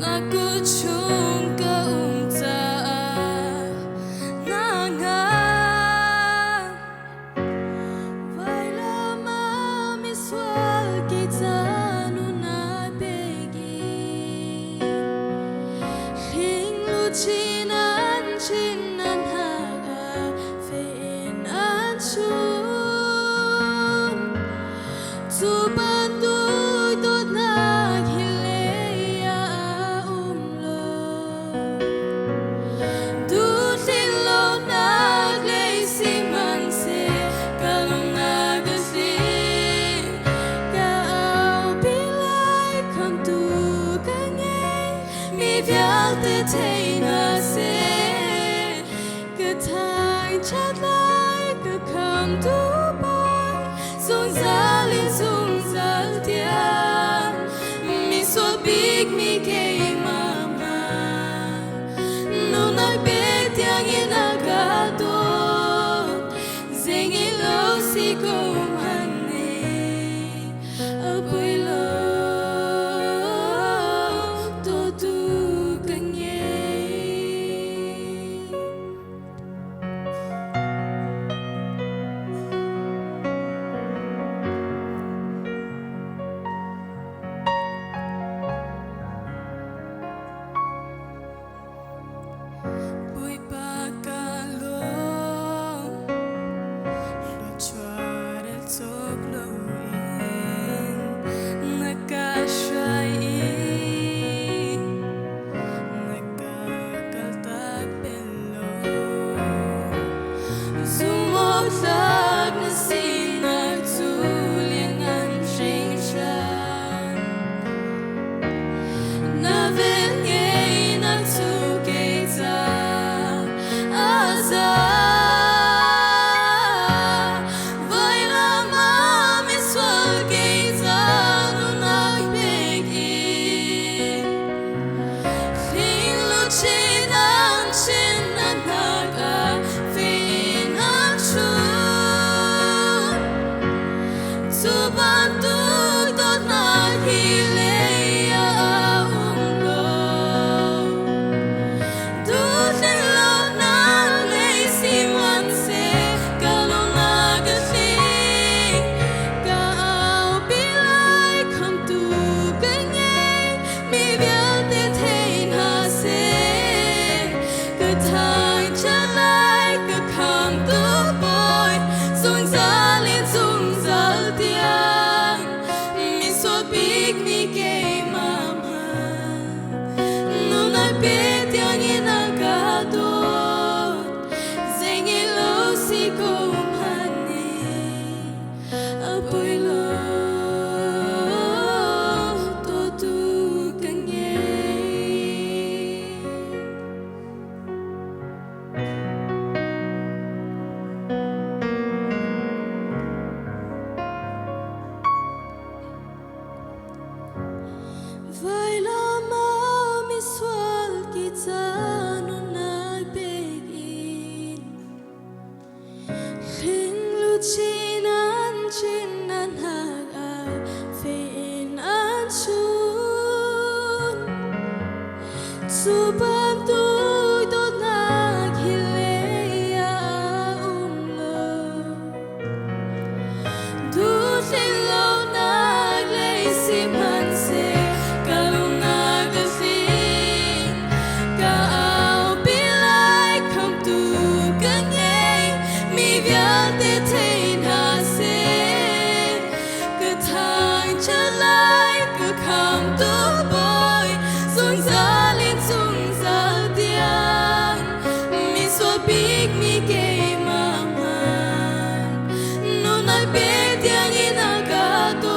Aku chung kaumta nanga Vaila mami swal kita nuna begi Hing lucinan chinan haga fein anchun Tu banduy tot naghileya umlo Dutilo naglay si manse kalong nagasli Kaaw bilay kam tu kangay mi vialte tay nase Katay chatlay kakam tu bay Sung zalin sung zal tian Mi so big mi kay mama Nunay bet yang inagadot Zengi lo si kumane Apoy lo totu kanye Boy pagkalong Luchar el sogloin Nagkasyain Nagkakaltag pelo Sumoglag na sinagtulingan singsyan Navengay nagsugayta Aza Vaila mami swalgayta Nunagbigin Hing lucinan chinan haga fein anchun Tu banduy tot naghileya umlo Dutilo naglay si manse kalong nagasli Kaaw bilay kam tu kangay mi vialte tay nase Katay chalay kakam tu boy Sung zalin sung zal tian Mi so big mi kay mama Nunay bet yang inagadot Zengi lo si kumane Apoy lo totu kanye Vaila mami swal kita nunagbigin Hing lucinan chinan haga fein anchun Tu banduy tot naghileya umlo Dutilo naglay si manse kalong nagasli Kaaw bilay kam tu kangay mi vialte tay nase Katay chalay kakam tu boy Sung zalin sung zal tian Mi so big mi kay mama Nunay bet yang inagadot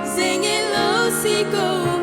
Zengi lo si kumane